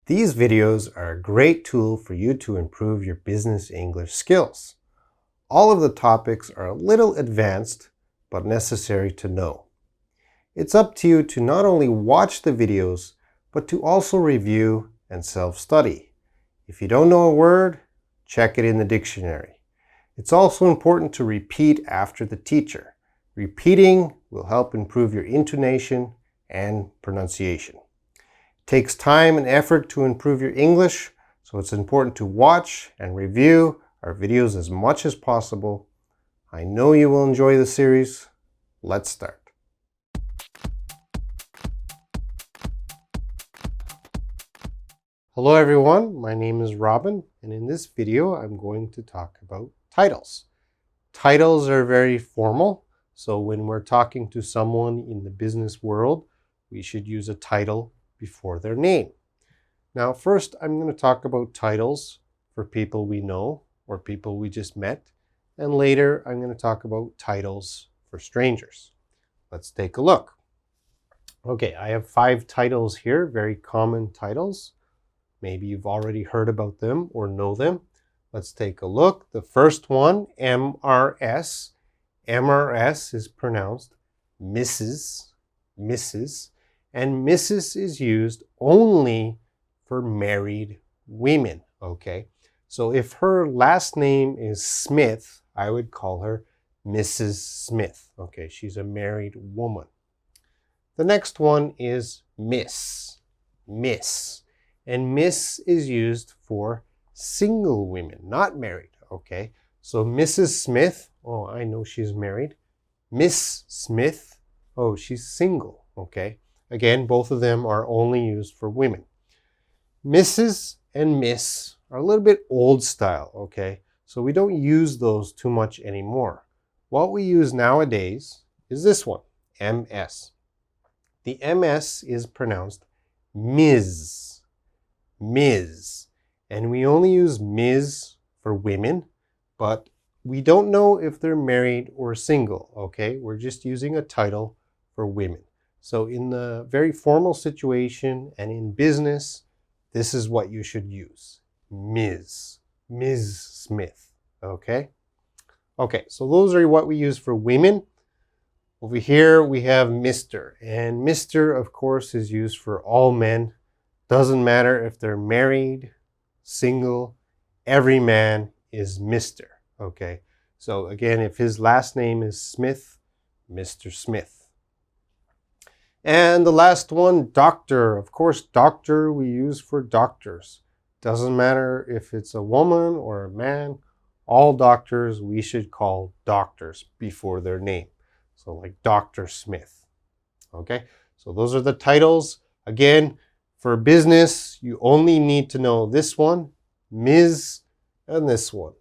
These videos are a great tool for you to improve your business English skills. All of the topics are a little advanced, but necessary to know. It's up to you to not only watch the videos, but to also review and self-study. If you don't know a word, check it in the dictionary. It's also important to repeat after the teacher. Repeating will help improve your intonation and pronunciation. It takes time and effort to improve your English, so it's important to watch and review our videos as much as possible. I know you will enjoy the series. Let's start. Hello everyone, my name is Robin, and in this video I'm going to talk about titles. Titles are very formal, so when we're talking to someone in the business world, we should use a title before their name. Now first I'm going to talk about titles for people we know or people we just met, and later I'm going to talk about titles for strangers. Let's take a look. Okay, I have 5 titles here, very common titles. Maybe you've already heard about them or know them. Let's take a look. The first one, MRS. MRS is pronounced Mrs., Mrs., and Mrs. is used only for married women, okay? So if her last name is Smith, I would call her Mrs. Smith, okay? She's a married woman. The next one is Miss, Miss. And Miss is used for single women, not married, okay? So Mrs. Smith, oh, I know she's married. Miss Smith, oh, she's single, okay? Again, both of them are only used for women. Mrs. and Miss are a little bit old style, okay? So we don't use those too much anymore. What we use nowadays is this one, MS. The MS is pronounced Ms. Ms. And we only use Ms. for women, but we don't know if they're married or single, okay? We're just using a title for women. So in the very formal situation and in business, this is what you should use. Ms. Ms. Smith, okay? Okay, so those are what we use for women. Over here we have Mr. And Mr. of course is used for all men. Doesn't matter if they're married, single, every man is Mr. Okay, so again, if his last name is Smith, Mr. Smith. And the last one, doctor. Of course, doctor we use for doctors. Doesn't matter if it's a woman or a man, all doctors we should call doctors before their name. So like Dr. Smith. Okay, so those are the titles. Again, for business, you only need to know this one, Ms., and this one,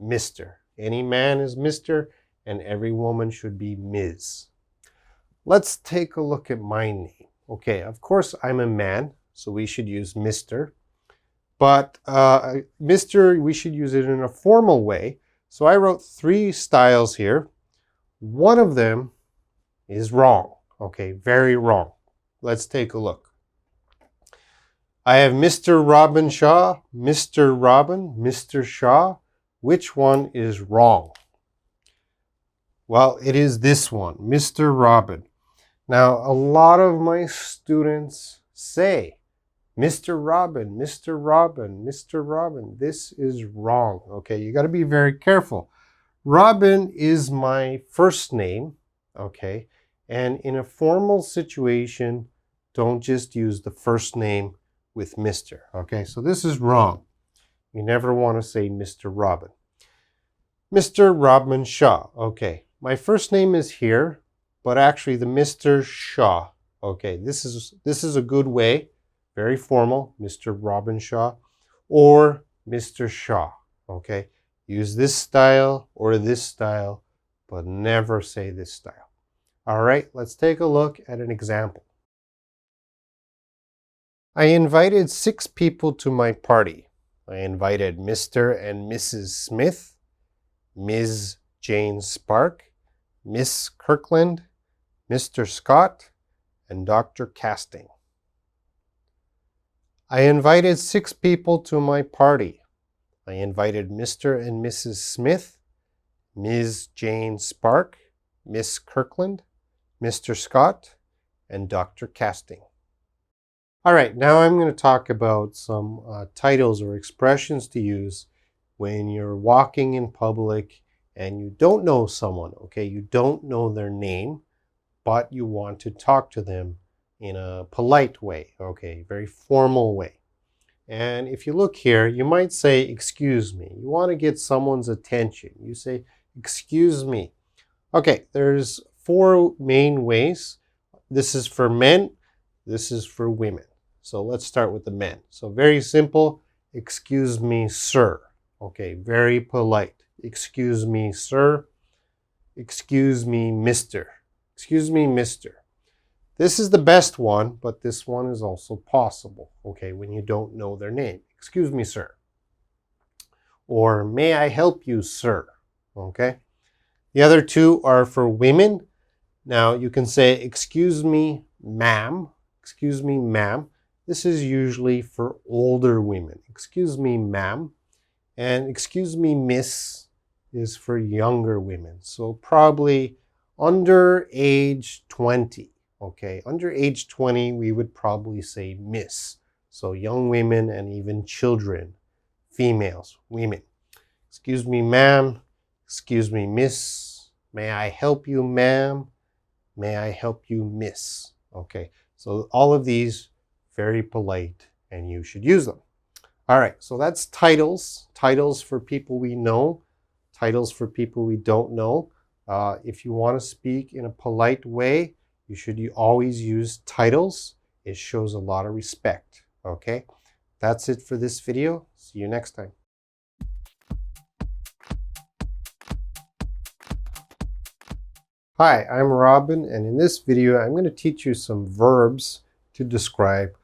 Mr. Any man is Mr., and every woman should be Ms. Let's take a look at my name. Okay, of course I'm a man, so we should use Mr. But Mr., we should use it in a formal way. So I wrote 3 styles here. One of them is wrong. Okay, very wrong. Let's take a look. I have Mr. Robin Shaw, Mr. Robin, Mr. Shaw. Which one is wrong? Well, it is this one, Mr. Robin. Now, a lot of my students say, Mr. Robin, Mr. Robin, Mr. Robin. This is wrong, okay? You got to be very careful. Robin is my first name, okay? And in a formal situation, don't just use the first name with Mr. Okay, so this is wrong. You never want to say Mr. Robin. Mr. Robin Shaw. Okay, my first name is here, but actually the Mr. Shaw. Okay, this is a good way, very formal, Mr. Robin Shaw, or Mr. Shaw. Okay, use this style or this style, but never say this style. All right, let's take a look at an example. I invited 6 people to my party. I invited Mr. and Mrs. Smith, Ms. Jane Spark, Miss Kirkland, Mr. Scott, and Dr. Casting. I invited 6 people to my party. I invited Mr. and Mrs. Smith, Ms. Jane Spark, Miss Kirkland, Mr. Scott, and Dr. Casting. All right, now I'm going to talk about some titles or expressions to use when you're walking in public and you don't know someone, okay? You don't know their name, but you want to talk to them in a polite way, okay? Very formal way. And if you look here, you might say, excuse me. You want to get someone's attention. You say, excuse me. Okay, there's 4 main ways. This is for men. This is for women. So let's start with the men. So very simple. Excuse me, sir. Okay, very polite. Excuse me, sir. Excuse me, mister. Excuse me, mister. This is the best one, but this one is also possible, okay, when you don't know their name. Excuse me, sir. Or may I help you, sir? Okay. The other 2 are for women. Now you can say, excuse me, ma'am. Excuse me, ma'am. This is usually for older women. Excuse me, ma'am. And excuse me, miss is for younger women. So probably under age 20. Okay, under age 20, we would probably say miss. So young women and even children, females, women. Excuse me, ma'am. Excuse me, miss. May I help you, ma'am? May I help you, miss? Okay, so all of these, very polite, and you should use them. All right, so that's titles. Titles for people we know, titles for people we don't know. If you want to speak in a polite way, you should always use titles. It shows a lot of respect, okay? That's it for this video. See you next time. Hi, I'm Robin, and in this video, I'm going to teach you some verbs to describe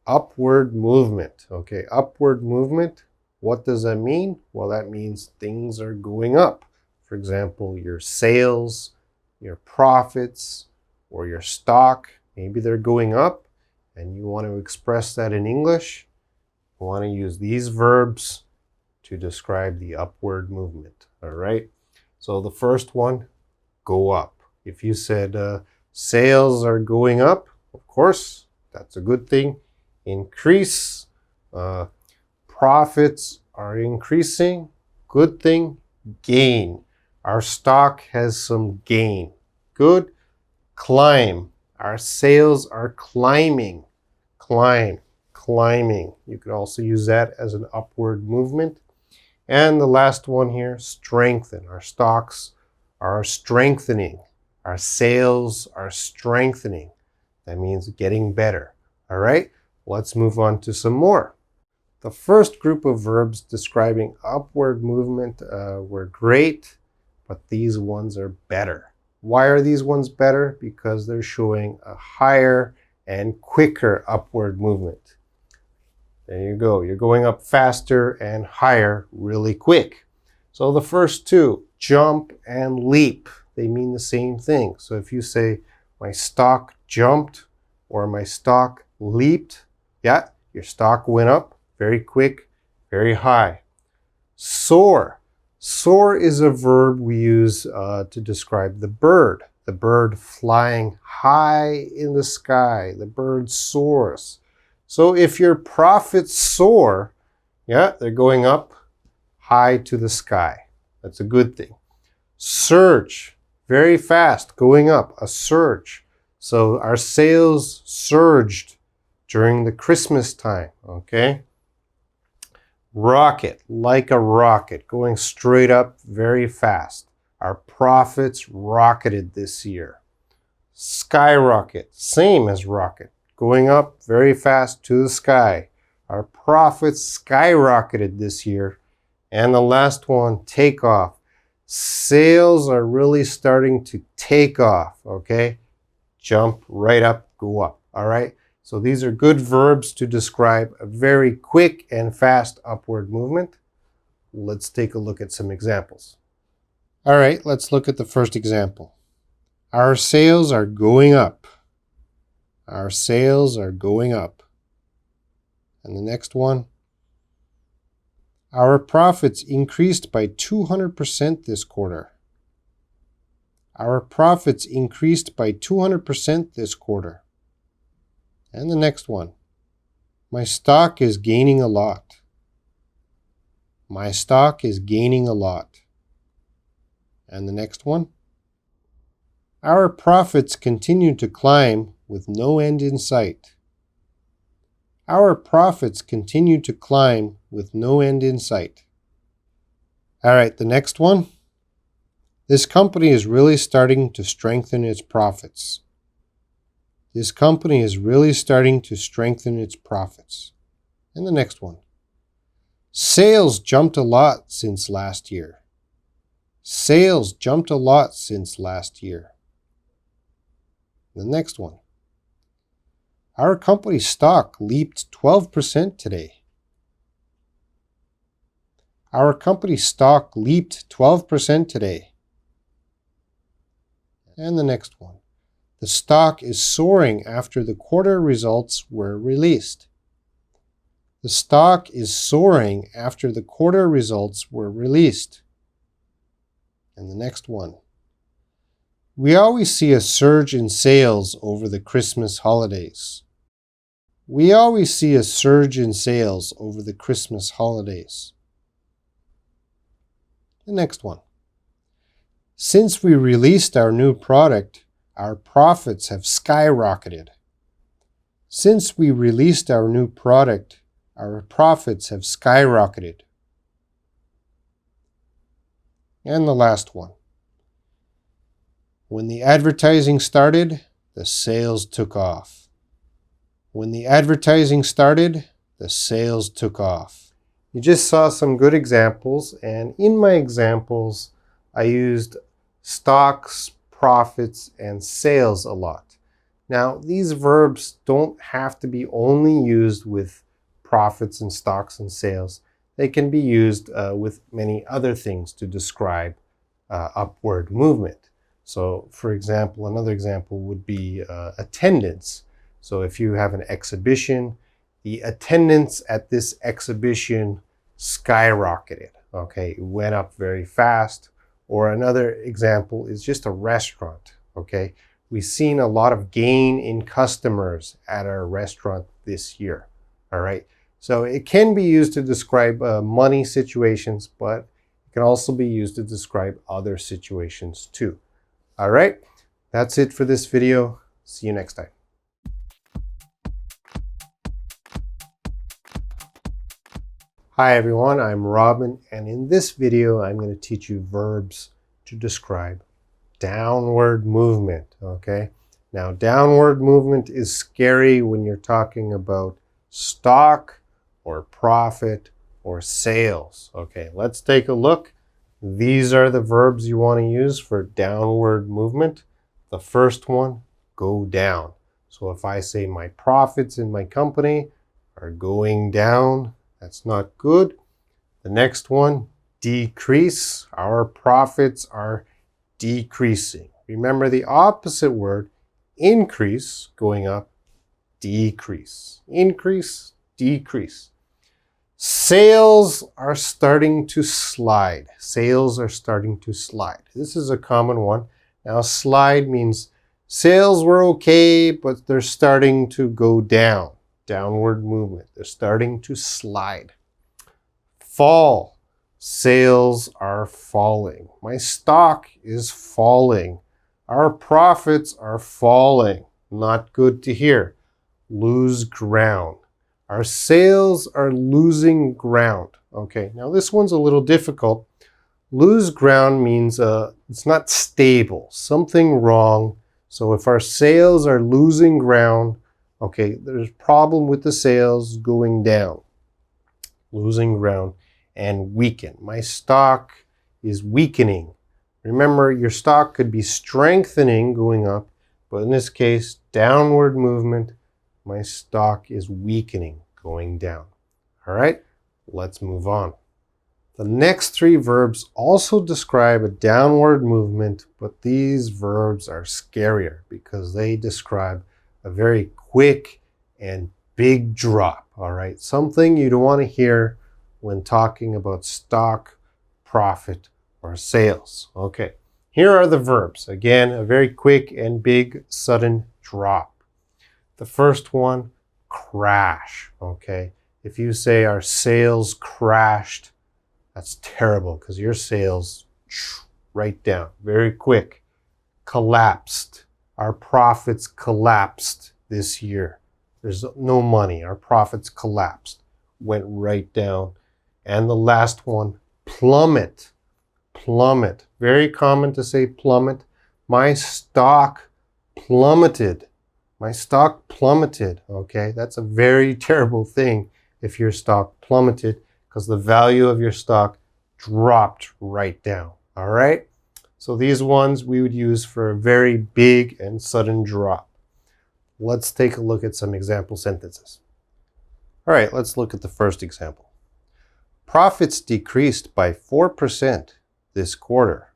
upward movement. Okay, upward movement. What does that mean? Well, that means things are going up. For example, your sales, your profits, or your stock, maybe they're going up, and you want to express that in English. You want to use these verbs to describe the upward movement. All right. So the first one, go up. If you said sales are going up, of course, that's a good thing. Increase, profits are increasing, good thing. Gain, our stock has some gain, good. Climb, our sales are climbing. Climb, climbing. You could also use that as an upward movement. And the last one here, strengthen. Our stocks are strengthening. Our sales are strengthening. That means getting better. All right, let's move on to some more. The first group of verbs describing upward movement were great, but these ones are better. Why are these ones better? Because they're showing a higher and quicker upward movement. There you go. You're going up faster and higher really quick. So the first 2, jump and leap, they mean the same thing. So if you say, my stock jumped or my stock leaped, yeah, your stock went up very quick, very high. Soar. Soar is a verb we use to describe the bird flying high in the sky. The bird soars. So if your profits soar, yeah, they're going up high to the sky. That's a good thing. Surge, very fast, going up, a surge. So our sales surged during the Christmas time, okay? Rocket, like a rocket, going straight up very fast. Our profits rocketed this year. Skyrocket, same as rocket, going up very fast to the sky. Our profits skyrocketed this year. And the last one, take off. Sales are really starting to take off, okay? Jump right up, go up, all right? So these are good verbs to describe a very quick and fast upward movement. Let's take a look at some examples. All right, let's look at the first example. Our sales are going up. Our sales are going up. And the next one, our profits increased by 200% this quarter. Our profits increased by 200% this quarter. And the next one, my stock is gaining a lot. My stock is gaining a lot. And the next one, our profits continue to climb with no end in sight. Our profits continue to climb with no end in sight. All right, the next one. This company is really starting to strengthen its profits. This company is really starting to strengthen its profits. And the next one. Sales jumped a lot since last year. Sales jumped a lot since last year. The next one. Our company's stock leaped 12% today. Our company's stock leaped 12% today. And the next one. The stock is soaring after the quarter results were released. The stock is soaring after the quarter results were released. And the next one. We always see a surge in sales over the Christmas holidays. We always see a surge in sales over the Christmas holidays. The next one. Since we released our new product, our profits have skyrocketed. Since we released our new product, our profits have skyrocketed. And the last one. When the advertising started, the sales took off. When the advertising started, the sales took off. You just saw some good examples, and in my examples, I used stocks, profits, and sales a lot. Now, these verbs don't have to be only used with profits and stocks and sales. They can be used with many other things to describe upward movement. So, for example, another example would be attendance. So if you have an exhibition, the attendance at this exhibition skyrocketed. Okay, it went up very fast. Or another example is just a restaurant. Okay, we've seen a lot of gain in customers at our restaurant this year. All right, so it can be used to describe money situations, but it can also be used to describe other situations too. All right, that's it for this video. See you next time. Hi everyone, I'm Robin, and in this video I'm going to teach you verbs to describe downward movement, okay? Now downward movement is scary when you're talking about stock or profit or sales, okay? Let's take a look. These are the verbs you want to use for downward movement. The first one, go down. So if I say my profits in my company are going down, that's not good. The next one, decrease. Our profits are decreasing. Remember the opposite word, increase, going up, decrease. Increase, decrease. Sales are starting to slide. Sales are starting to slide. This is a common one. Now, slide means sales were okay, but they're starting to go down. Downward movement. They're starting to slide. Fall. Sales are falling. My stock is falling. Our profits are falling. Not good to hear. Lose ground. Our sales are losing ground. Okay, now this one's a little difficult. Lose ground means it's not stable. Something wrong. So if our sales are losing ground, okay, there's a problem with the sales going down, losing ground, and weaken. My stock is weakening. Remember, your stock could be strengthening going up, but in this case, downward movement, my stock is weakening going down. All right, let's move on. The next three verbs also describe a downward movement, but these verbs are scarier because they describe a very quick and big drop, all right? Something you don't want to hear when talking about stock, profit, or sales. Okay, here are the verbs. Again, a very quick and big sudden drop. The first one, crash, okay? If you say our sales crashed, that's terrible because your sales right down, very quick. Collapsed. Our profits collapsed this year. There's no money. Our profits collapsed, went right down. And the last one, plummet. Plummet. Very common to say plummet. My stock plummeted. My stock plummeted. Okay, that's a very terrible thing if your stock plummeted because the value of your stock dropped right down. All right? So these ones we would use for a very big and sudden drop. Let's take a look at some example sentences. All right, let's look at the first example. Profits decreased by 4% this quarter.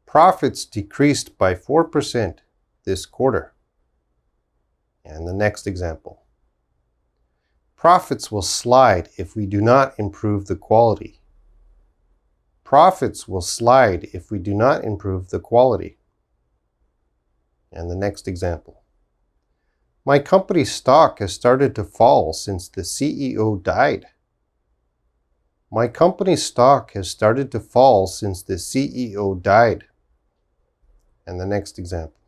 Profits decreased by 4% this quarter. And the next example. Profits will slide if we do not improve the quality. Profits will slide if we do not improve the quality. And the next example. My company's stock has started to fall since the CEO died. My company's stock has started to fall since the CEO died. And the next example.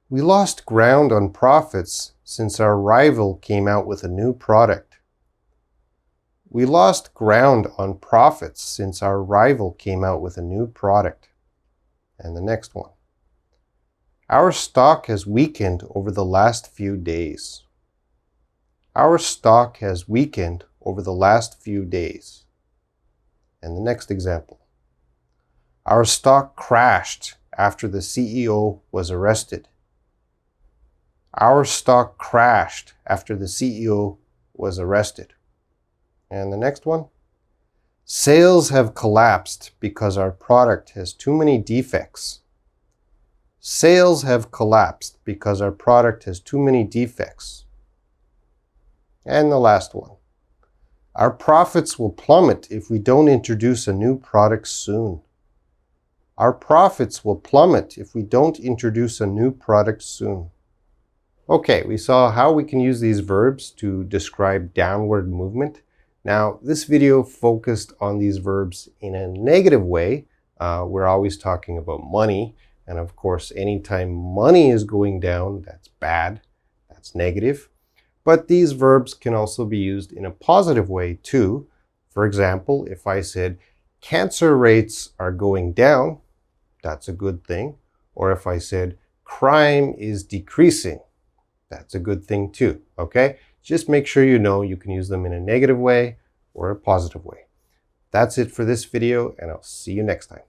We lost ground on profits since our rival came out with a new product. We lost ground on profits since our rival came out with a new product. And the next one. Our stock has weakened over the last few days. Our stock has weakened over the last few days. And the next example. Our stock crashed after the CEO was arrested. Our stock crashed after the CEO was arrested. And the next one. Sales have collapsed because our product has too many defects. Sales have collapsed because our product has too many defects. And the last one. Our profits will plummet if we don't introduce a new product soon. Our profits will plummet if we don't introduce a new product soon. Okay, we saw how we can use these verbs to describe downward movement. Now, this video focused on these verbs in a negative way. We're always talking about money. And of course, anytime money is going down, that's bad. That's negative. But these verbs can also be used in a positive way too. For example, if I said, cancer rates are going down, that's a good thing. Or if I said, crime is decreasing, that's a good thing too, okay? Just make sure you know you can use them in a negative way or a positive way. That's it for this video, and I'll see you next time.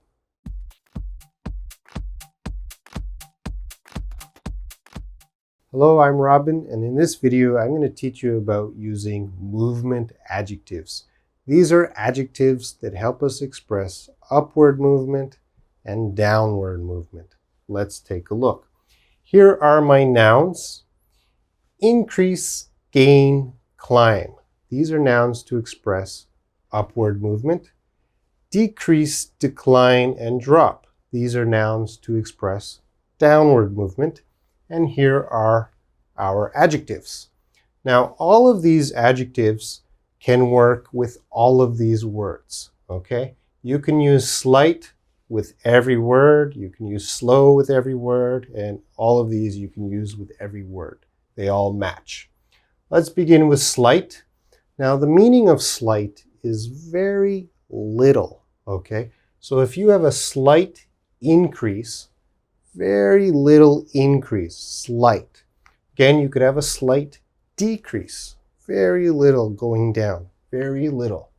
Hello, I'm Robin, and in this video, I'm going to teach you about using movement adjectives. These are adjectives that help us express upward movement and downward movement. Let's take a look. Here are my nouns. Increase, gain, climb. These are nouns to express upward movement. Decrease, decline, and drop. These are nouns to express downward movement. And here are our adjectives. Now, all of these adjectives can work with all of these words, okay? You can use slight with every word. You can use slow with every word. And all of these you can use with every word. They all match. Let's begin with slight. Now, the meaning of slight is very little, okay? So if you have a slight increase, very little increase, slight. Again, you could have a slight decrease, very little going down, very little.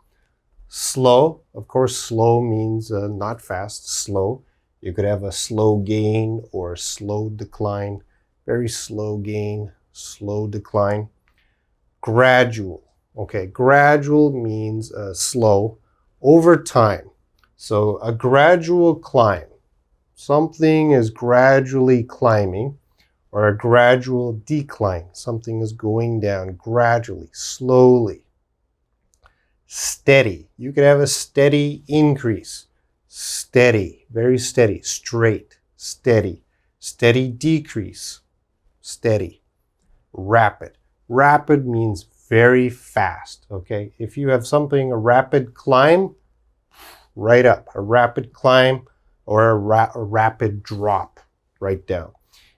Slow, of course, slow means not fast, slow. You could have a slow gain or slow decline, very slow gain, slow decline. Gradual. Okay, gradual means slow over time. So a gradual climb. Something is gradually climbing, or a gradual decline. Something is going down gradually, slowly. Steady. You could have a steady increase. Steady, very steady, straight, steady. Steady decrease, steady. Rapid. Rapid means very fast, okay? If you have something, a rapid climb, right up. A rapid climb or a rapid drop, right down.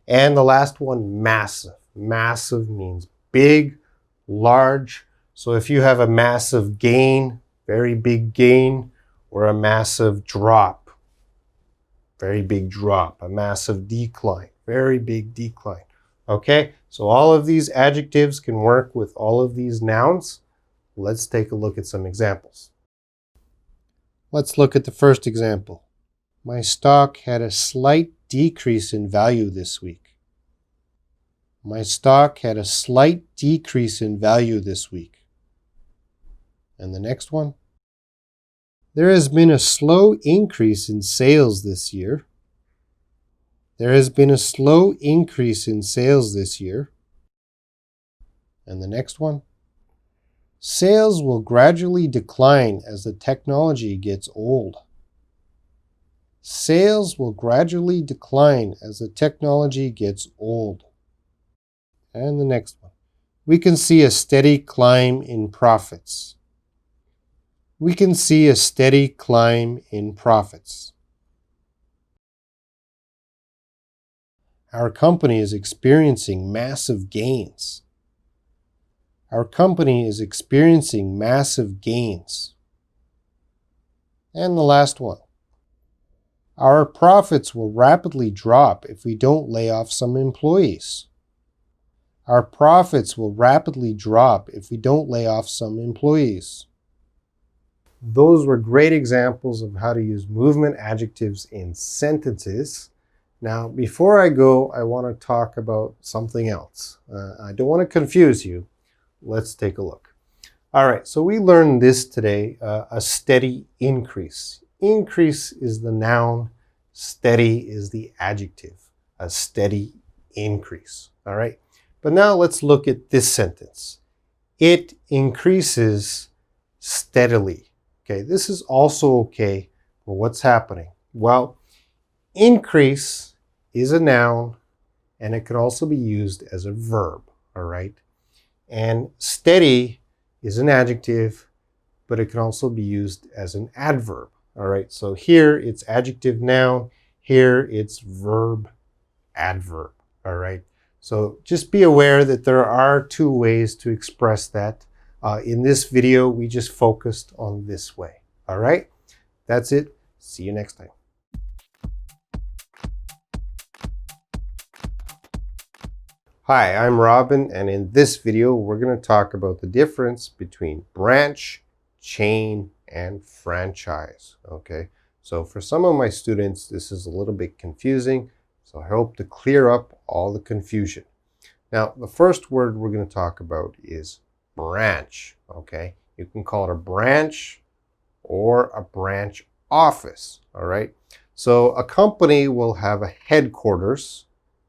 And the last one, massive. Massive means big, large. So if you have a massive gain, very big gain, or a massive drop, very big drop, a massive decline, very big decline. Okay, so all of these adjectives can work with all of these nouns. Let's take a look at some examples. Let's look at the first example. My stock had a slight decrease in value this week. My stock had a slight decrease in value this week. And the next one. There has been a slow increase in sales this year. There has been a slow increase in sales this year. And the next one. Sales will gradually decline as the technology gets old. Sales will gradually decline as the technology gets old. And the next one. We can see a steady climb in profits. We can see a steady climb in profits. Our company is experiencing massive gains. Our company is experiencing massive gains. And the last one. Our profits will rapidly drop if we don't lay off some employees. Our profits will rapidly drop if we don't lay off some employees. Those were great examples of how to use movement adjectives in sentences. Now, before I go, I want to talk about something else. I don't want to confuse you. Let's take a look. All right, so we learned this today, a steady increase. Increase is the noun, steady is the adjective, a steady increase. All right, but now let's look at this sentence. It increases steadily. Okay, this is also okay for what's happening. Well, increase is a noun and it could also be used as a verb. All right, and steady is an adjective, but it can also be used as an adverb. All right, so here it's adjective noun, here it's verb adverb. All right, so just be aware that there are two ways to express that. In this video, we just focused on this way. All right, that's it. See you next time. Hi, I'm Robin, and in this video, we're going to talk about the difference between branch, chain, and franchise. Okay, so for some of my students, this is a little bit confusing, so I hope to clear up all the confusion. Now, the first word we're going to talk about is branch. Okay, you can call it a branch or a branch office. All right, so a company will have a headquarters,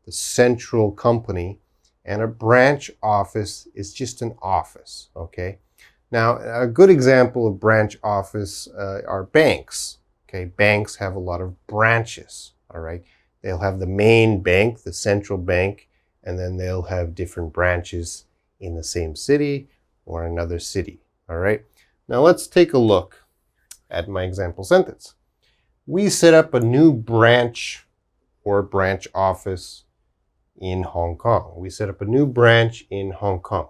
the central company, and a branch office is just an office, okay? Now, a good example of branch office are banks, okay? Banks have a lot of branches, all right? They'll have the main bank, the central bank, and then they'll have different branches in the same city or another city, all right? Now, let's take a look at my example sentence. We set up a new branch or branch office in Hong Kong. We set up a new branch in Hong Kong.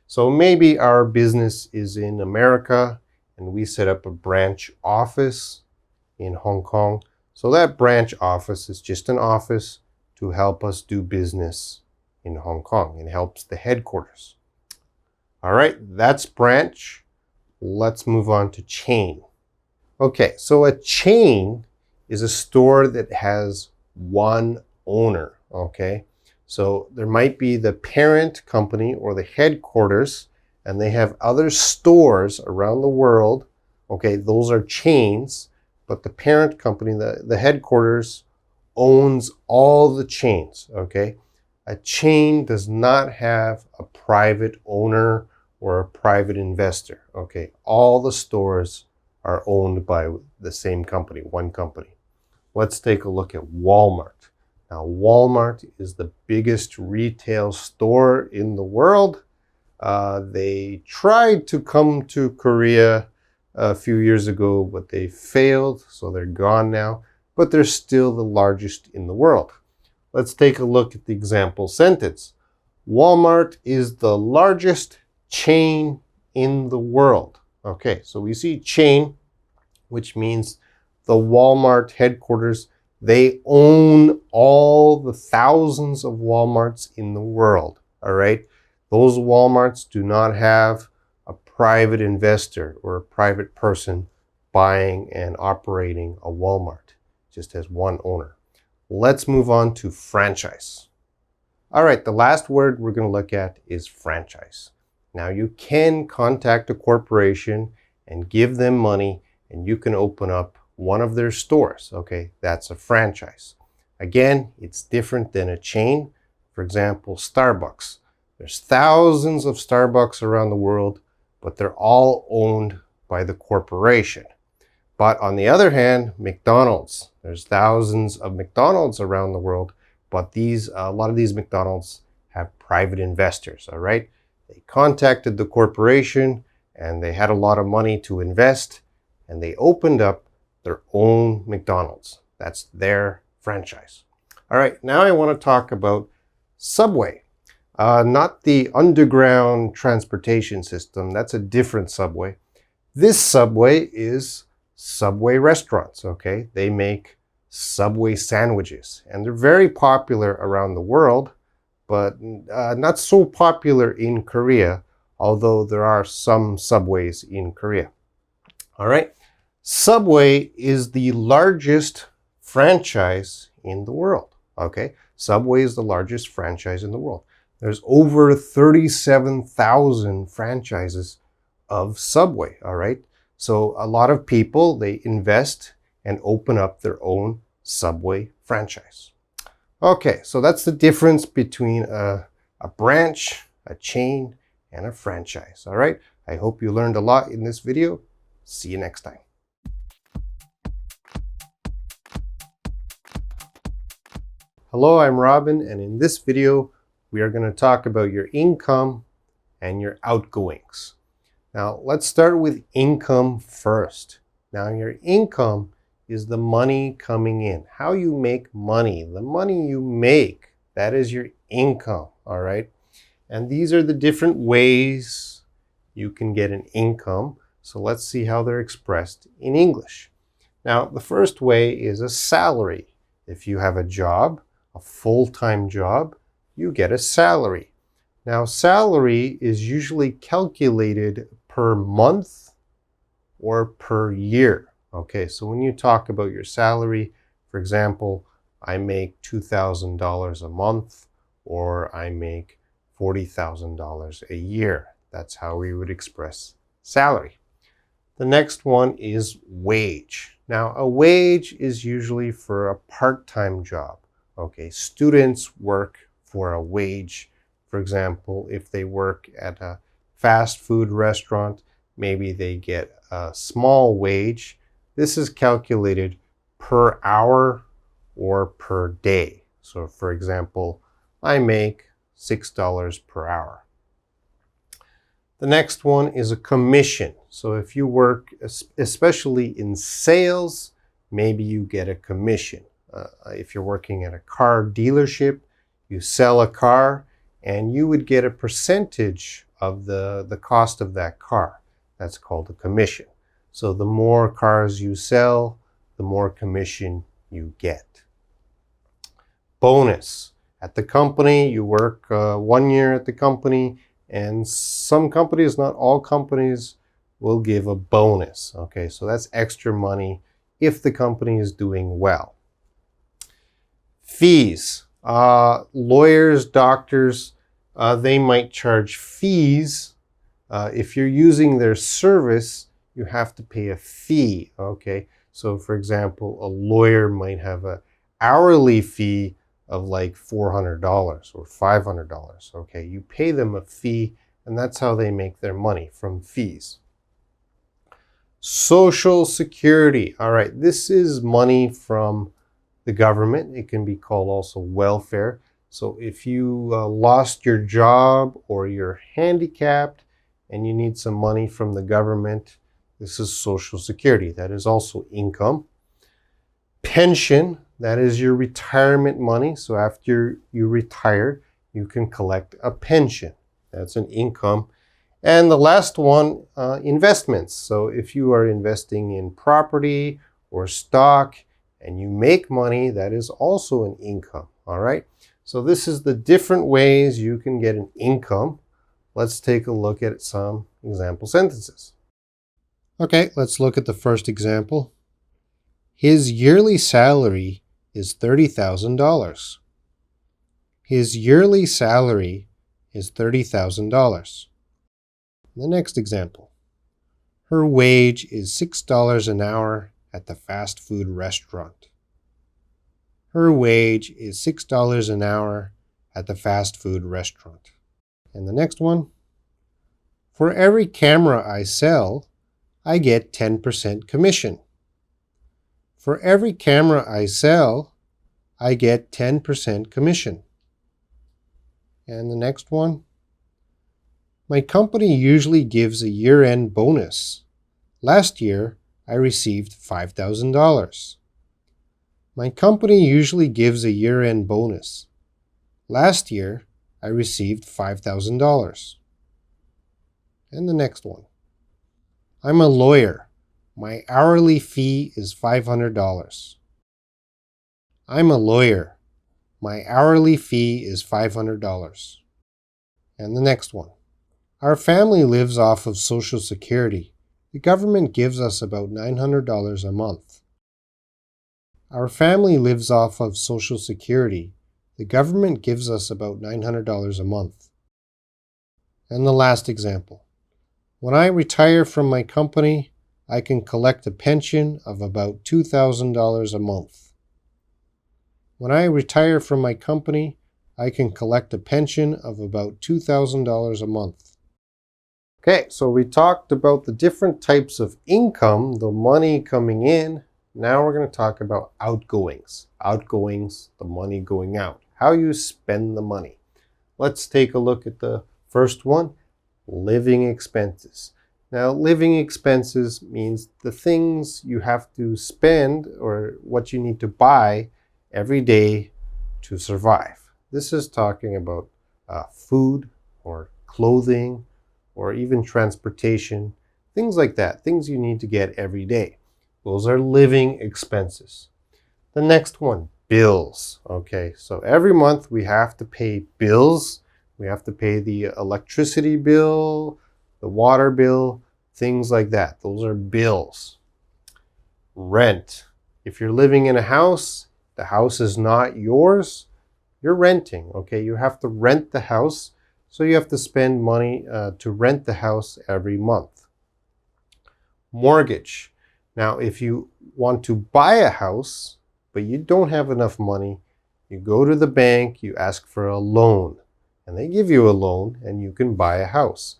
So maybe our business is in America and we set up a branch office in Hong Kong. So that branch office is just an office to help us do business in Hong Kong. It helps the headquarters. All right, that's branch. Let's move on to chain. Okay, so a chain is a store that has one owner, okay? So there might be the parent company or the headquarters, and they have other stores around the world. Okay, those are chains, but the parent company, the headquarters, owns all the chains. Okay, A chain does not have a private owner or a private investor. Okay, all the stores are owned by the same company, one company. Let's take a look at Walmart. Now, Walmart is the biggest retail store in the world. They tried to come to Korea a few years ago, but they failed, so they're gone now. But they're still the largest in the world. Let's take a look at the example sentence. Walmart is the largest chain in the world. Okay, so we see chain, which means the Walmart headquarters, they own all the thousands of Walmarts in the world, all right? Those Walmarts do not have a private investor or a private person buying and operating a Walmart. It just has one owner. Let's move on to franchise. All right, the last word we're going to look at is franchise. Now, you can contact a corporation and give them money, and you can open up one of their stores. Okay, that's a franchise. Again, it's different than a chain. For example, Starbucks. There's thousands of Starbucks around the world, but they're all owned by the corporation. But on the other hand, McDonald's. There's thousands of McDonald's around the world, but a lot of these McDonald's have private investors, all right? They contacted the corporation and they had a lot of money to invest, and they opened up their own McDonald's. That's their franchise. All right, now I want to talk about Subway. Not the underground transportation system. That's a different Subway. This Subway is Subway restaurants, okay? They make Subway sandwiches, and they're very popular around the world, but not so popular in Korea, although there are some Subways in Korea. All right, Subway is the largest franchise in the world, okay? Subway is the largest franchise in the world. There's over 37,000 franchises of Subway, all right? So a lot of people, they invest and open up their own Subway franchise. Okay, so that's the difference between a branch, a chain, and a franchise, all right? I hope you learned a lot in this video. See you next time. Hello, I'm Robin, and in this video, we are going to talk about your income and your outgoings. Now, let's start with income first. Now, your income is the money coming in, how you make money. The money you make, that is your income, all right? And these are the different ways you can get an income. So let's see how they're expressed in English. Now, the first way is a salary. If you have a job, a full-time job, you get a salary. Now, salary is usually calculated per month or per year. Okay, so when you talk about your salary, for example, I make $2,000 a month, or I make $40,000 a year. That's how we would express salary. The next one is wage. Now, a wage is usually for a part-time job. Okay, students work for a wage. For example, if they work at a fast food restaurant, maybe they get a small wage. This is calculated per hour or per day. So for example, I make $6 per hour. The next one is a commission. So if you work, especially in sales, maybe you get a commission. If you're working at a car dealership, you sell a car and you would get a percentage of the cost of that car. That's called a commission. So the more cars you sell, the more commission you get. Bonus. At the company, you work 1 year at the company, and some companies, not all companies, will give a bonus. Okay, so that's extra money if the company is doing well. Fees. Lawyers, doctors, they might charge fees. If you're using their service, you have to pay a fee, okay? So for example, a lawyer might have an hourly fee of like $400 or $500. Okay, you pay them a fee, and that's how they make their money, from fees. Social Security. All right, this is money from the government. It can be called also welfare. So if you lost your job or you're handicapped and you need some money from the government, this is Social Security. That is also income. Pension, that is your retirement money. So after you retire, you can collect a pension. That's an income. And the last one, investments. So if you are investing in property or stock and you make money, that is also an income. All right. So this is the different ways you can get an income. Let's take a look at some example sentences. Okay, let's look at the first example. His yearly salary is $30,000. His yearly salary is $30,000. The next example. Her wage is $6 an hour at the fast food restaurant. Her wage is $6 an hour at the fast food restaurant. And the next one. For every camera I sell, I get 10% commission. For every camera I sell, I get 10% commission. And the next one. My company usually gives a year-end bonus. Last year, I received $5,000. My company usually gives a year-end bonus. Last year, I received $5,000. And the next one. I'm a lawyer. My hourly fee is $500. I'm a lawyer. My hourly fee is $500. And the next one. Our family lives off of Social Security. The government gives us about $900 a month. Our family lives off of Social Security. The government gives us about $900 a month. And the last example. When I retire from my company, I can collect a pension of about $2,000 a month. When I retire from my company, I can collect a pension of about $2,000 a month. Okay, so we talked about the different types of income, the money coming in. Now we're going to talk about outgoings. Outgoings, the money going out. How you spend the money. Let's take a look at the first one, living expenses. Now, living expenses means the things you have to spend or what you need to buy every day to survive. This is talking about food or clothing, or even transportation, things like that, things you need to get every day. Those are living expenses. The next one, bills. Okay, so every month we have to pay bills. We have to pay the electricity bill, the water bill, things like that. Those are bills. Rent. If you're living in a house, the house is not yours, you're renting. Okay, you have to rent the house. So you have to spend money to rent the house every month. Mortgage. Now, if you want to buy a house, but you don't have enough money, you go to the bank, you ask for a loan, and they give you a loan and you can buy a house.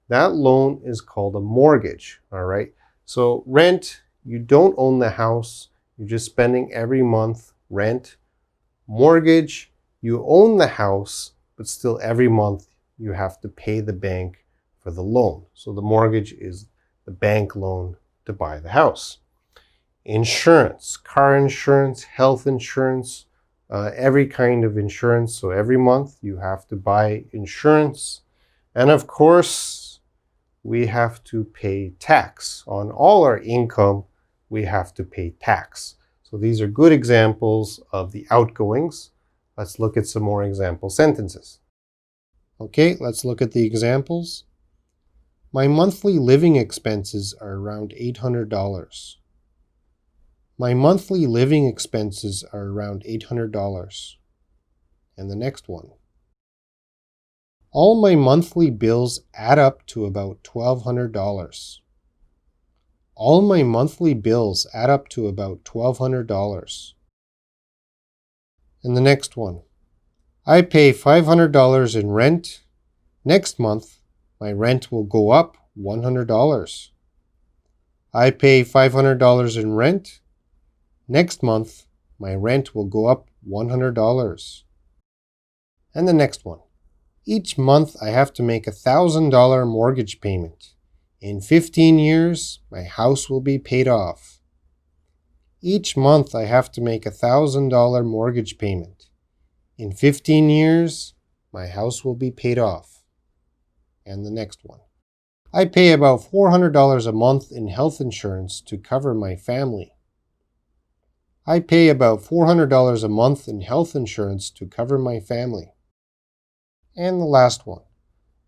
That loan is called a mortgage, all right? So rent, you don't own the house, you're just spending every month rent. Mortgage, you own the house, but still every month you have to pay the bank for the loan. So the mortgage is the bank loan to buy the house. Insurance, car insurance, health insurance, every kind of insurance. So every month you have to buy insurance. And of course, we have to pay tax. On all our income, we have to pay tax. So these are good examples of the outgoings. Let's look at some more example sentences. Okay, let's look at the examples. My monthly living expenses are around $800. My monthly living expenses are around $800. And the next one. All my monthly bills add up to about $1,200. All my monthly bills add up to about $1,200. And the next one. I pay $500 in rent. Next month, my rent will go up $100. I pay $500 in rent. Next month, my rent will go up $100. And the next one. Each month, I have to make a $1,000 mortgage payment. In 15 years, my house will be paid off. Each month, I have to make a $1,000 mortgage payment. In 15 years, my house will be paid off. And the next one. I pay about $400 a month in health insurance to cover my family. I pay about $400 a month in health insurance to cover my family. And the last one.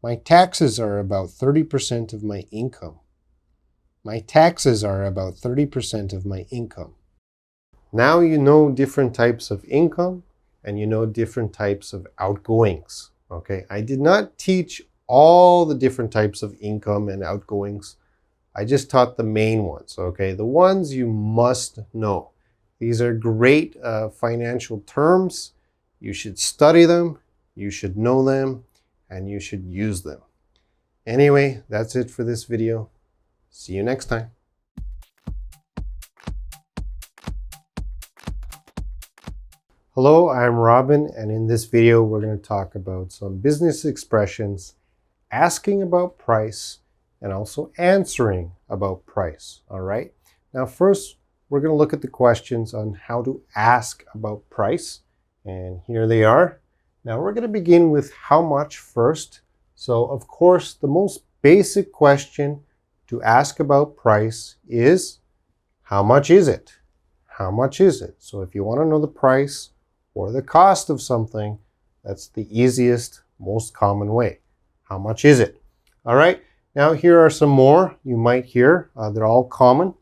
My taxes are about 30% of my income. My taxes are about 30% of my income. Now you know different types of income and you know different types of outgoings. Okay, I did not teach all the different types of income and outgoings. I just taught the main ones, okay? The ones you must know. These are great financial terms. You should study them, you should know them, and you should use them. Anyway, that's it for this video. See you next time. Hello, I'm Robin, and in this video we're going to talk about some business expressions, asking about price, and also answering about price. All right. Now first, we're going to look at the questions on how to ask about price. And here they are. Now we're going to begin with how much first. So of course, the most basic question to ask about price is, how much is it? How much is it? So if you want to know the price or the cost of something, that's the easiest, most common way. How much is it? All right. Now here are some more you might hear. They're all common.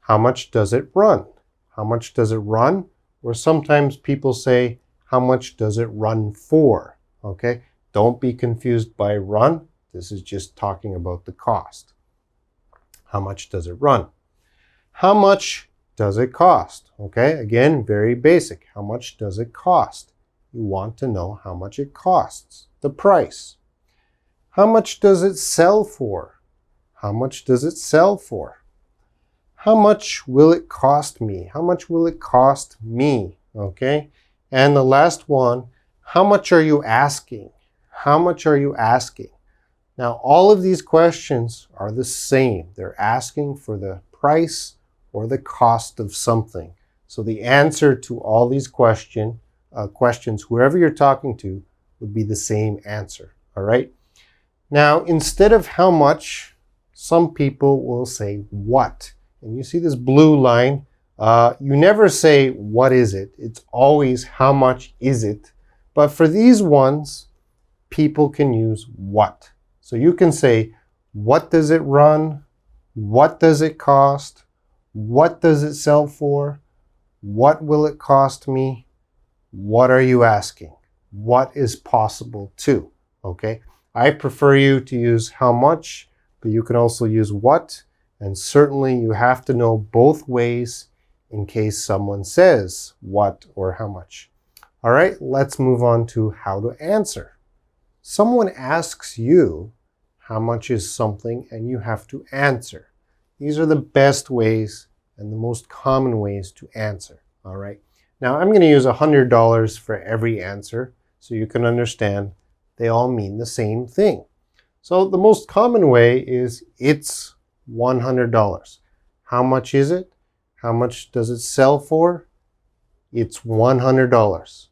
How much does it run? How much does it run? Or sometimes people say, how much does it run for? Okay. Don't be confused by run. This is just talking about the cost. How much does it run? How much does it cost? Okay. Again, very basic. How much does it cost? You want to know how much it costs. The price. How much does it sell for? How much does it sell for? How much will it cost me? How much will it cost me? Okay. And the last one, how much are you asking? How much are you asking? Now, all of these questions are the same. They're asking for the price or the cost of something. So the answer to all these questions, whoever you're talking to, would be the same answer. All right. Now, instead of how much, some people will say what. And you see this blue line. You never say, what is it? It's always, how much is it? But for these ones, people can use what. So you can say, what does it run? What does it cost? What does it sell for? What will it cost me? What are you asking? What is possible to? Okay. I prefer you to use how much, but you can also use what. And certainly you have to know both ways in case someone says what or how much. All right, let's move on to how to answer. Someone asks you how much is something and you have to answer. These are the best ways and the most common ways to answer. All right. Now I'm going to use $100 for every answer so you can understand they all mean the same thing. So the most common way is it's $100. How much is it? How much does it sell for? It's $100.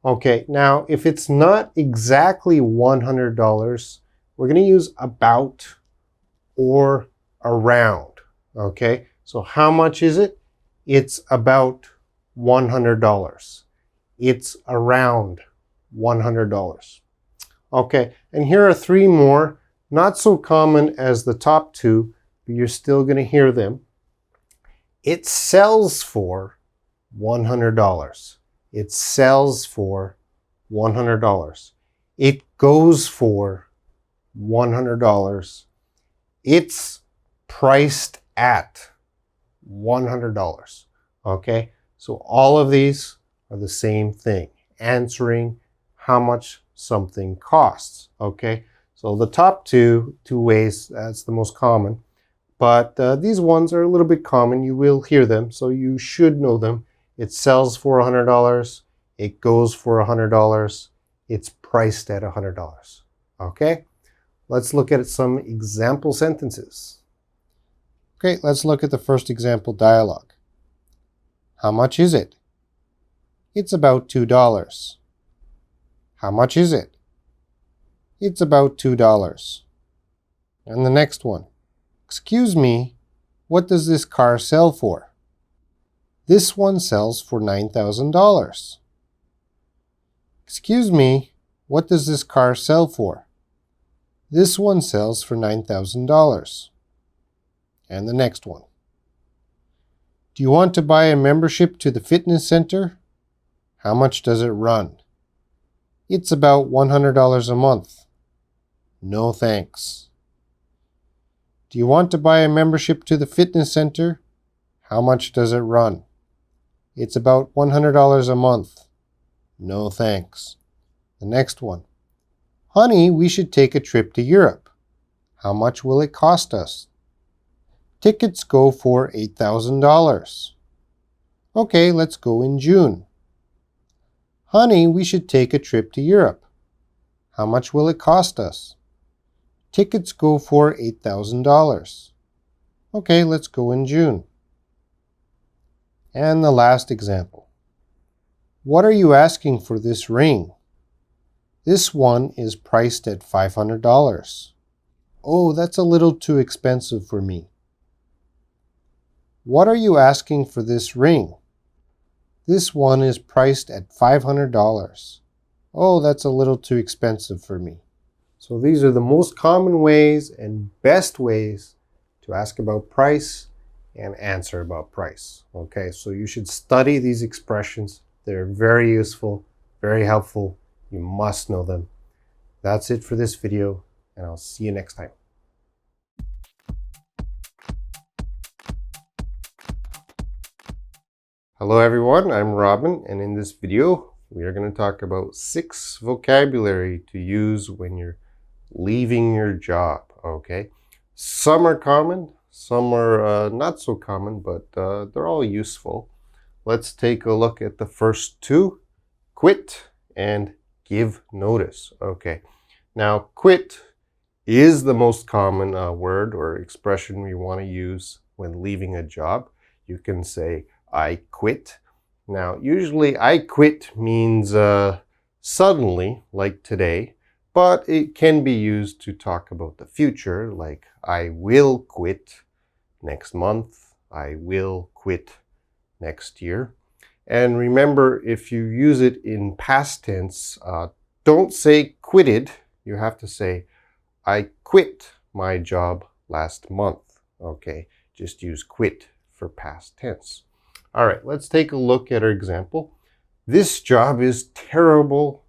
Okay, now if it's not exactly $100, we're going to use about or around. Okay, so how much is it? It's about $100. It's around $100. Okay, and here are three more, not so common as the top two, but you're still going to hear them. It sells for $100. It sells for $100. It goes for $100. It's priced at $100. Okay, so all of these are the same thing, answering how much something costs, okay? So the top two ways, that's the most common. But these ones are a little bit common. You will hear them, so you should know them. It sells for $100. It goes for $100. It's priced at $100. Okay? Let's look at some example sentences. Okay, let's look at the first example dialogue. How much is it? It's about $2. How much is it? It's about $2. And the next one. Excuse me, what does this car sell for? This one sells for $9,000. Excuse me, what does this car sell for? This one sells for $9,000. And the next one. Do you want to buy a membership to the fitness center? How much does it run? It's about $100 a month. No thanks. Do you want to buy a membership to the fitness center? How much does it run? It's about $100 a month. No thanks. The next one. Honey, we should take a trip to Europe. How much will it cost us? Tickets go for $8,000. Okay, let's go in June. Honey, we should take a trip to Europe. How much will it cost us? Tickets go for $8,000. Okay, let's go in June. And the last example. What are you asking for this ring? This one is priced at $500. Oh, that's a little too expensive for me. What are you asking for this ring? This one is priced at $500. Oh, that's a little too expensive for me. So these are the most common ways and best ways to ask about price and answer about price. Okay, so you should study these expressions. They're very useful, very helpful. You must know them. That's it for this video, and I'll see you next time. Hello everyone, I'm Robin, and in this video, we are going to talk about 6 vocabulary to use when you're leaving your job, okay? Some are common, some are not so common, but they're all useful. Let's take a look at the first 2, quit and give notice, okay? Now, quit is the most common word or expression we want to use when leaving a job. You can say, I quit. Now, usually I quit means suddenly, like today, but it can be used to talk about the future, like I will quit next month, I will quit next year. And remember, if you use it in past tense, don't say quitted. You have to say, I quit my job last month. Okay, just use quit for past tense. All right, let's take a look at our example. This job is terrible.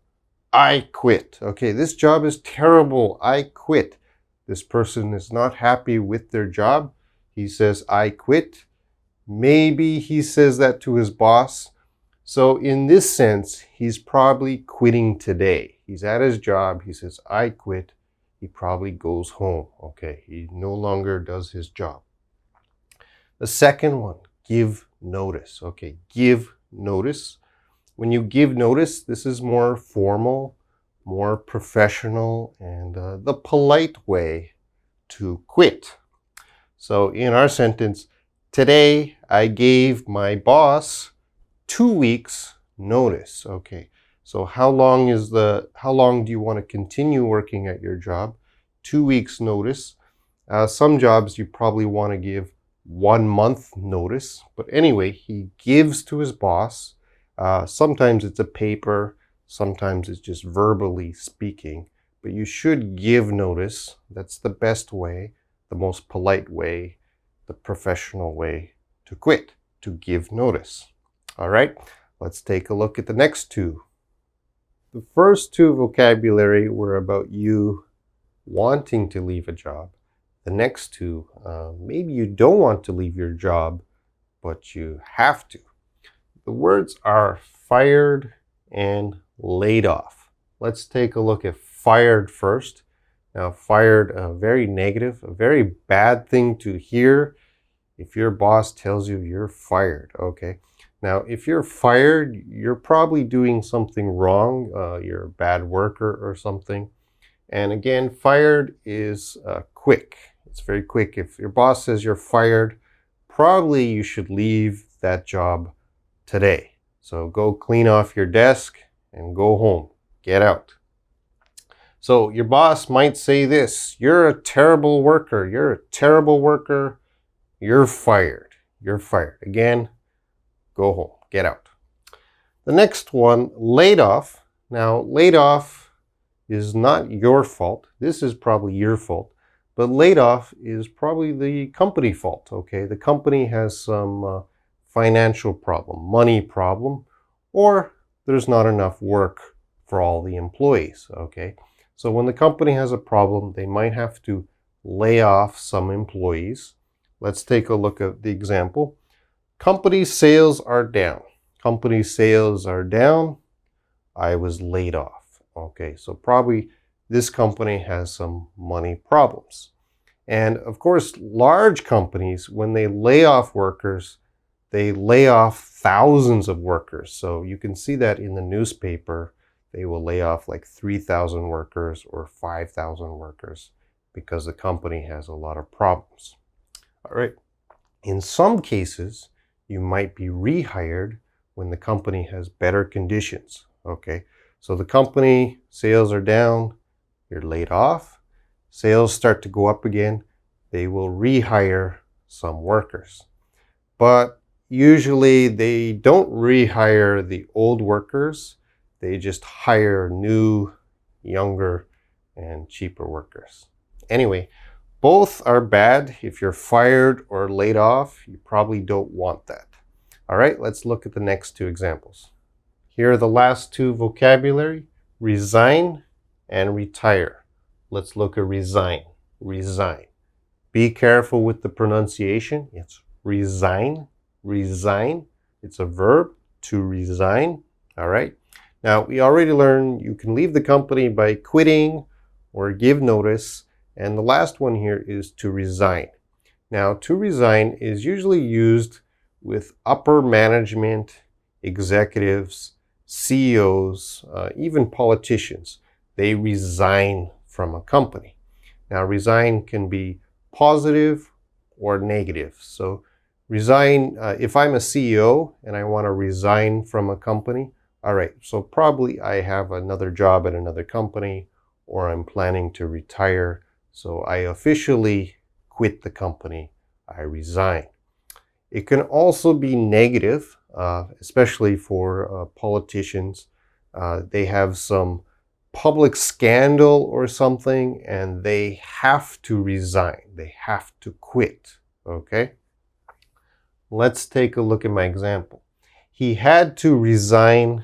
I quit. Okay, this job is terrible. I quit. This person is not happy with their job. He says, I quit. Maybe he says that to his boss. So in this sense, he's probably quitting today. He's at his job. He says, I quit. He probably goes home. Okay, he no longer does his job. The second one, give notice. Okay, give notice. When you give notice, this is more formal, more professional, and the polite way to quit. So in our sentence, today I gave my boss 2 weeks notice. Okay, so how long do you want to continue working at your job? 2 weeks notice. Some jobs you probably want to give 1 month notice, but anyway, he gives to his boss. Sometimes it's a paper, sometimes it's just verbally speaking, but you should give notice. That's the best way, the most polite way, the professional way to quit, to give notice. All right, let's take a look at the next 2. The first 2 vocabulary were about you wanting to leave a job. The next 2, maybe you don't want to leave your job, but you have to. The words are fired and laid off. Let's take a look at fired first. Now, fired, very negative, a very bad thing to hear if your boss tells you you're fired, okay? Now, if you're fired, you're probably doing something wrong. You're a bad worker or something. And again, fired is quick. It's very quick. If your boss says you're fired, probably you should leave that job today. So go clean off your desk and go home. Get out. So your boss might say this: you're a terrible worker. You're a terrible worker. You're fired. You're fired. Again, go home. Get out. The next one, laid off. Now, laid off is not your fault. This is probably your fault. But laid off is probably the company fault, okay? The company has some financial problem, money problem, or there's not enough work for all the employees, okay? So when the company has a problem, they might have to lay off some employees. Let's take a look at the example. Company sales are down. Company sales are down. I was laid off. Okay, so probably this company has some money problems. And of course, large companies, when they lay off workers, they lay off thousands of workers. So you can see that in the newspaper. They will lay off like 3,000 workers or 5,000 workers because the company has a lot of problems. All right. In some cases, you might be rehired when the company has better conditions. Okay. So the company sales are down, you're laid off. Sales start to go up again. They will rehire some workers. But usually they don't rehire the old workers. They just hire new, younger, and cheaper workers. Anyway, both are bad. If you're fired or laid off, you probably don't want that. All right, let's look at the next two examples. Here are the last two vocabulary: resign and retire. Let's look at resign. Resign. Be careful with the pronunciation. It's resign. Resign. It's a verb, to resign. All right. Now, we already learned you can leave the company by quitting or give notice. And the last one here is to resign. Now, to resign is usually used with upper management, executives, CEOs, even politicians. They resign from a company. Now, resign can be positive or negative. So resign, if I'm a CEO and I want to resign from a company, all right, so probably I have another job at another company, or I'm planning to retire. So I officially quit the company. I resign. It can also be negative, especially for politicians. They have some public scandal or something, and they have to resign. They have to quit, okay? Let's take a look at my example. He had to resign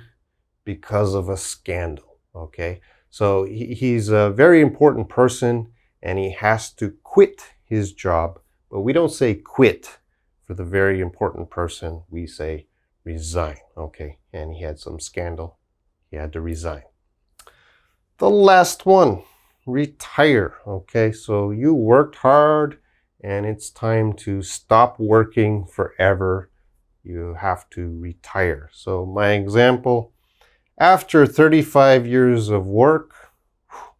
because of a scandal, okay? So he's a very important person, and he has to quit his job. But we don't say quit for the very important person. We say resign, okay? And he had some scandal. He had to resign. The last one, retire, okay? So you worked hard, and it's time to stop working forever. You have to retire. So my example, after 35 years of work,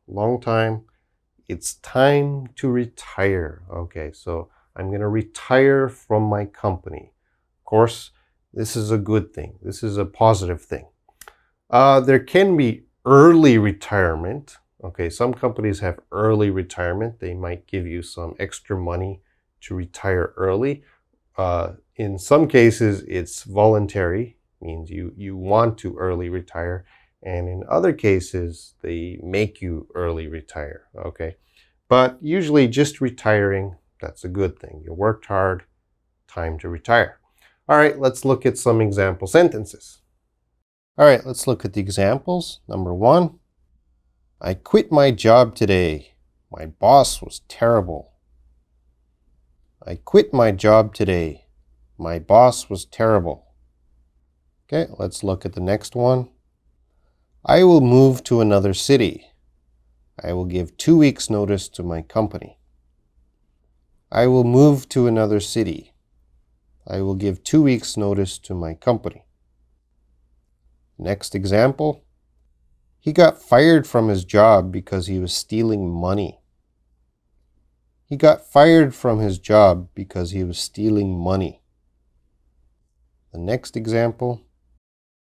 long time, it's time to retire. Okay, so I'm going to retire from my company. Of course, this is a good thing. This is a positive thing. There can be early retirement. Okay, some companies have early retirement. They might give you some extra money to retire early. In some cases, it's voluntary, means you want to early retire. And in other cases, they make you early retire, okay? But usually just retiring, that's a good thing. You worked hard, time to retire. All right, let's look at some example sentences. All right, let's look at the examples. Number one, I quit my job today. My boss was terrible. I quit my job today. My boss was terrible. Okay, let's look at the next one. I will move to another city. I will give 2 weeks notice to my company. I will move to another city. I will give 2 weeks notice to my company. Next example. He got fired from his job because he was stealing money. He got fired from his job because he was stealing money. The next example.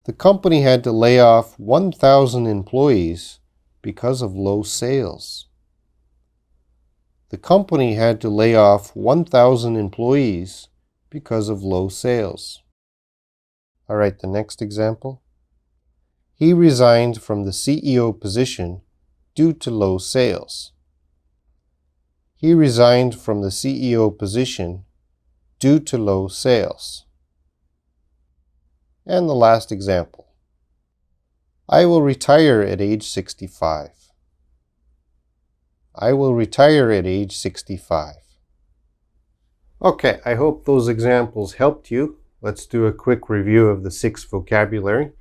The company had to lay off 1,000 employees because of low sales. The company had to lay off 1,000 employees because of low sales. All right, the next example. He resigned from the CEO position due to low sales. He resigned from the CEO position due to low sales. And the last example. I will retire at age 65. I will retire at age 65. Okay, I hope those examples helped you. Let's do a quick review of the 6 vocabulary.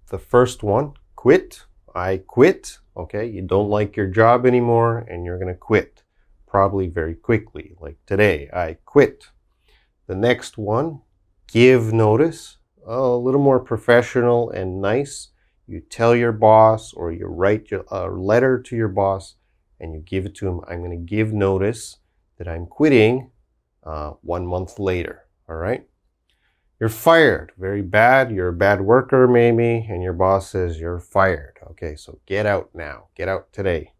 The first one, quit. I quit. Okay, you don't like your job anymore and you're going to quit. Probably very quickly, like today, I quit. The next one, give notice. A little more professional and nice. You tell your boss or you write a letter to your boss and you give it to him. I'm going to give notice that I'm quitting 1 month later. All right. You're fired. Very bad. You're a bad worker maybe, and your boss says you're fired. Okay, so get out now. Get out today.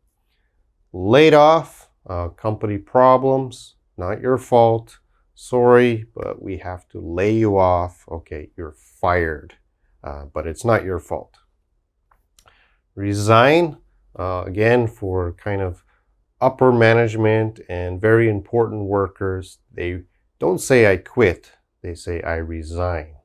Laid off. Company problems. Not your fault. Sorry, but we have to lay you off. Okay, you're fired, but it's not your fault. Resign. Again, for kind of upper management and very important workers, they don't say I quit. They say I resign.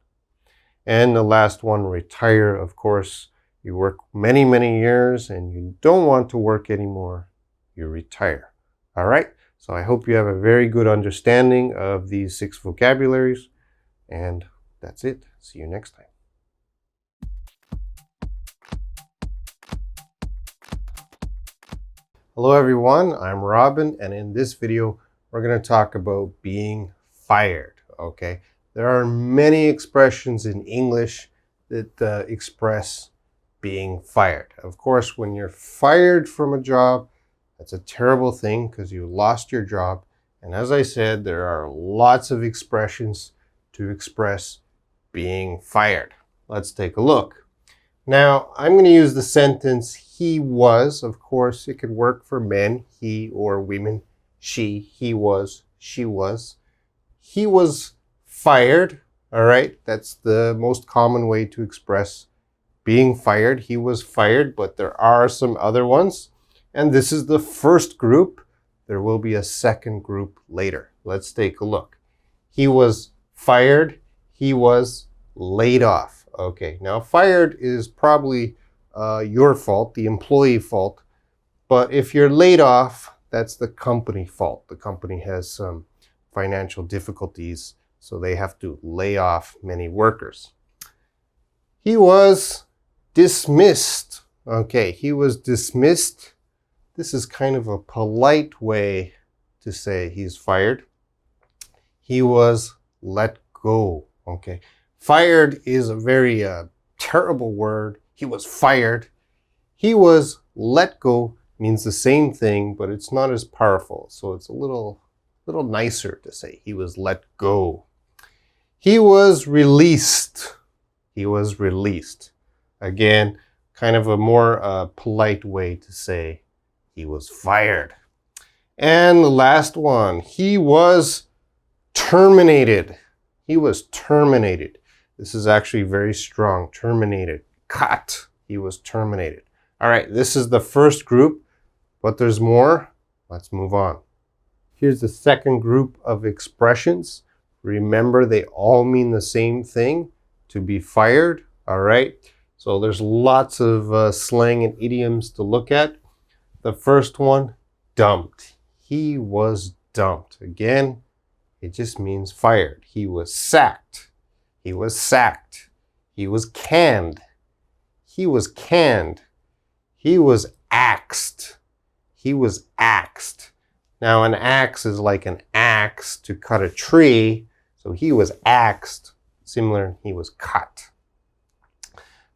And the last one, retire. Of course, you work many, many years and you don't want to work anymore. You retire. All right. So I hope you have a very good understanding of these 6 vocabularies. And that's it. See you next time. Hello everyone, I'm Robin, and in this video we're going to talk about being fired. Okay, there are many expressions in English that express being fired. Of course, when you're fired from a job, that's a terrible thing because you lost your job. And as I said, there are lots of expressions to express being fired. Let's take a look. Now, I'm going to use the sentence he was. Of course, it could work for men, he, or women, she, he was, she was. He was fired, all right? That's the most common way to express being fired. He was fired, but there are some other ones. And this is the first group. There will be a second group later. Let's take a look. He was fired. He was laid off. Okay, now fired is probably your fault, the employee fault. But if you're laid off, that's the company fault. The company has some financial difficulties, so they have to lay off many workers. He was dismissed. Okay, he was dismissed. This is kind of a polite way to say he's fired. He was let go. Okay. Fired is a very terrible word. He was fired. He was let go means the same thing, but it's not as powerful. So it's a little nicer to say he was let go. He was released. He was released. Again, kind of a more polite way to say he was fired. And the last one, he was terminated. He was terminated. This is actually very strong. Terminated. Cut. He was terminated. All right, this is the first group, but there's more. Let's move on. Here's the second group of expressions. Remember, they all mean the same thing, to be fired. All right, so there's lots of slang and idioms to look at. The first one, dumped. He was dumped. Again, it just means fired. He was sacked. He was sacked. He was canned. He was canned. He was axed. He was axed. Now an axe is like an axe to cut a tree. So he was axed. Similar, he was cut.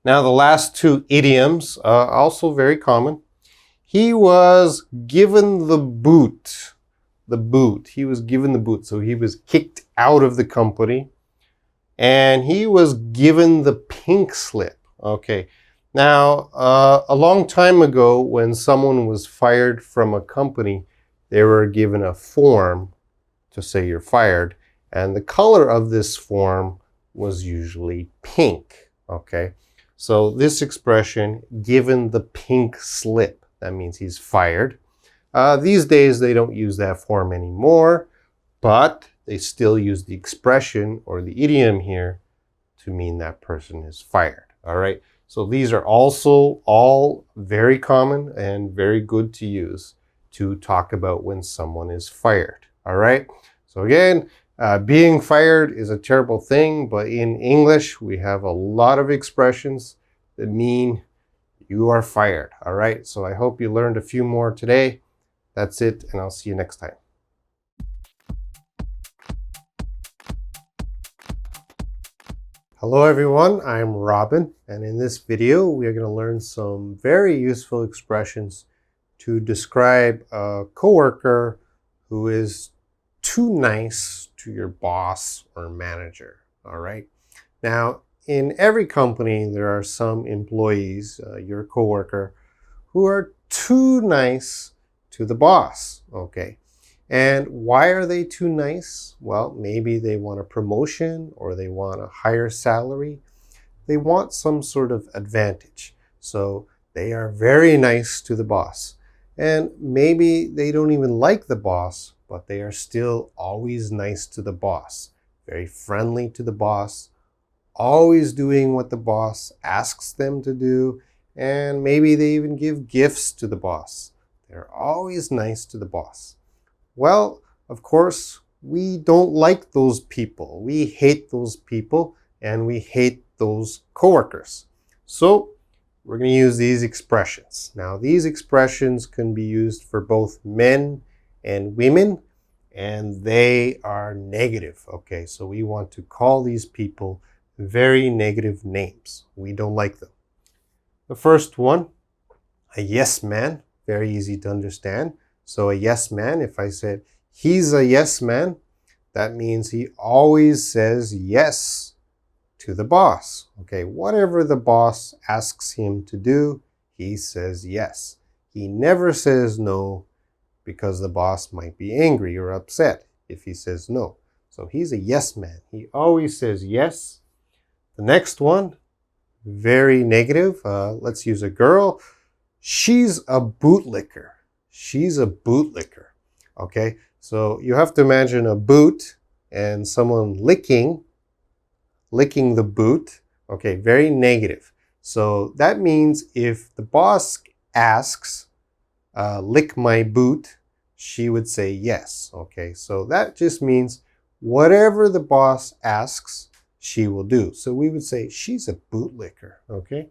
Now the last two idioms are also very common. He was given the boot. The boot. He was given the boot. So he was kicked out of the company. And he was given the pink slip. Okay. Now, a long time ago, when someone was fired from a company, they were given a form to say you're fired. And the color of this form was usually pink. Okay. So this expression, given the pink slip, that means he's fired. These days, they don't use that form anymore, but they still use the expression or the idiom here to mean that person is fired. All right. So these are also all very common and very good to use to talk about when someone is fired. All right. So again, being fired is a terrible thing, but in English, we have a lot of expressions that mean you are fired. All right. So I hope you learned a few more today. That's it, and I'll see you next time. Hello everyone, I'm Robin, and in this video we are going to learn some very useful expressions to describe a coworker who is too nice to your boss or manager. All right. Now, in every company there are some employees, your coworker, who are too nice to the boss. Okay. And why are they too nice? Well, maybe they want a promotion or they want a higher salary. They want some sort of advantage. So they are very nice to the boss. And maybe they don't even like the boss, but they are still always nice to the boss. Very friendly to the boss, always doing what the boss asks them to do. And maybe they even give gifts to the boss. They're always nice to the boss. Well, of course, we don't like those people. We hate those people and we hate those coworkers. So we're going to use these expressions. Now, these expressions can be used for both men and women, and they are negative. Okay, so we want to call these people very negative names. We don't like them. The first one, a yes man, very easy to understand. So a yes man, if I said, he's a yes man, that means he always says yes to the boss. Okay, whatever the boss asks him to do, he says yes. He never says no because the boss might be angry or upset if he says no. So he's a yes man. He always says yes. The next one, very negative. Let's use a girl. She's a bootlicker. She's a bootlicker. Okay, so you have to imagine a boot and someone licking the boot. Okay, very negative. So that means if the boss asks, lick my boot, she would say yes. Okay, so that just means whatever the boss asks, she will do. So we would say she's a bootlicker. Okay,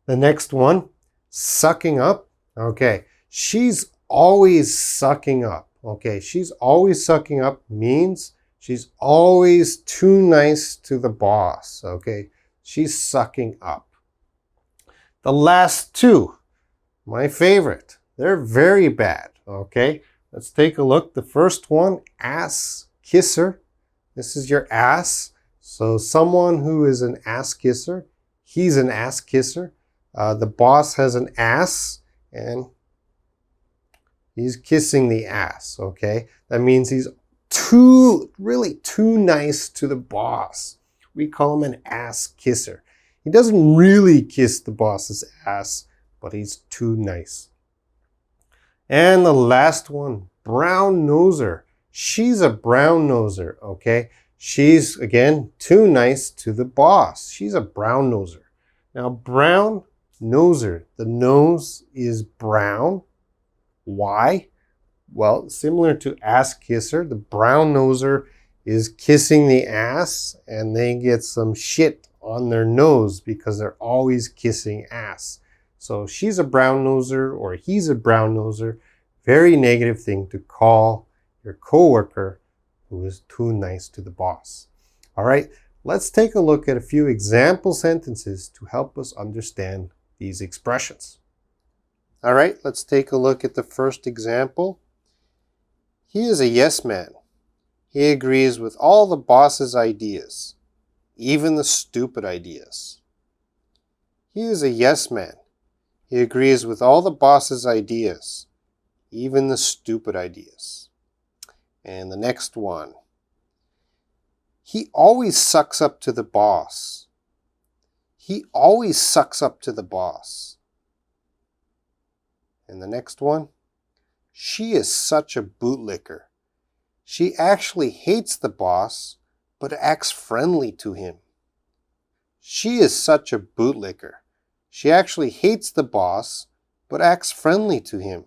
the next one, sucking up. Okay, she's always sucking up. Okay, she's always sucking up means she's always too nice to the boss. Okay, she's sucking up. The last two, my favorite, they're very bad. Okay, let's take a look. The first one, ass kisser. This is your ass. So someone who is an ass kisser, he's an ass kisser. The boss has an ass and he's kissing the ass, okay? That means he's really too nice to the boss. We call him an ass kisser. He doesn't really kiss the boss's ass, but he's too nice. And the last one, brown noser. She's a brown noser, okay? She's, again, too nice to the boss. She's a brown noser. Now, brown noser, the nose is brown. Why? Well, similar to ass kisser, the brown noser is kissing the ass and they get some shit on their nose because they're always kissing ass. So she's a brown noser or he's a brown noser. Very negative thing to call your coworker who is too nice to the boss. All right, let's take a look at a few example sentences to help us understand these expressions. All right, let's take a look at the first example. He is a yes man. He agrees with all the boss's ideas, even the stupid ideas. He is a yes man. He agrees with all the boss's ideas, even the stupid ideas. And the next one. He always sucks up to the boss. He always sucks up to the boss. And the next one. She is such a bootlicker. She actually hates the boss, but acts friendly to him. She is such a bootlicker. She actually hates the boss, but acts friendly to him.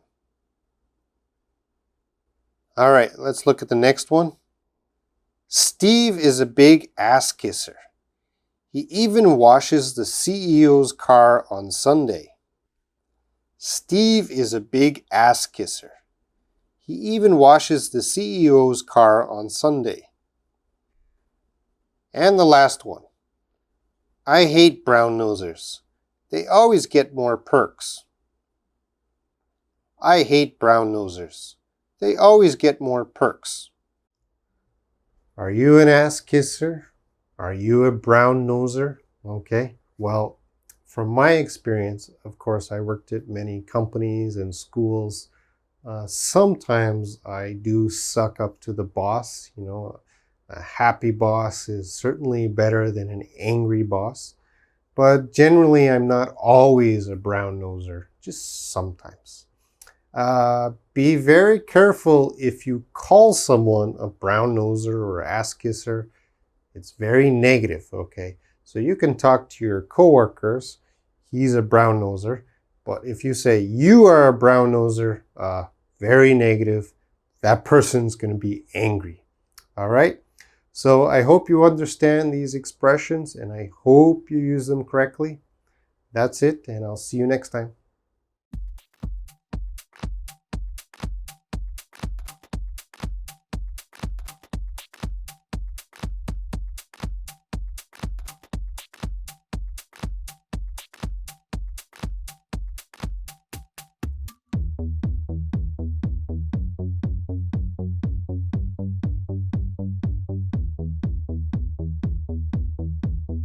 All right, let's look at the next one. Steve is a big ass kisser. He even washes the CEO's car on Sunday. Steve is a big ass kisser. He even washes the CEO's car on Sunday. And the last one. I hate brown nosers. They always get more perks. I hate brown nosers. They always get more perks. Are you an ass kisser? Are you a brown noser? Okay, well, from my experience, of course, I worked at many companies and schools. Sometimes I do suck up to the boss. You know, a happy boss is certainly better than an angry boss. But generally, I'm not always a brown noser, just sometimes. Be very careful if you call someone a brown noser or ass kisser. It's very negative, okay? So you can talk to your coworkers, he's a brown noser. But if you say you are a brown noser, very negative, that person's going to be angry. All right? So I hope you understand these expressions and I hope you use them correctly. That's it, and I'll see you next time.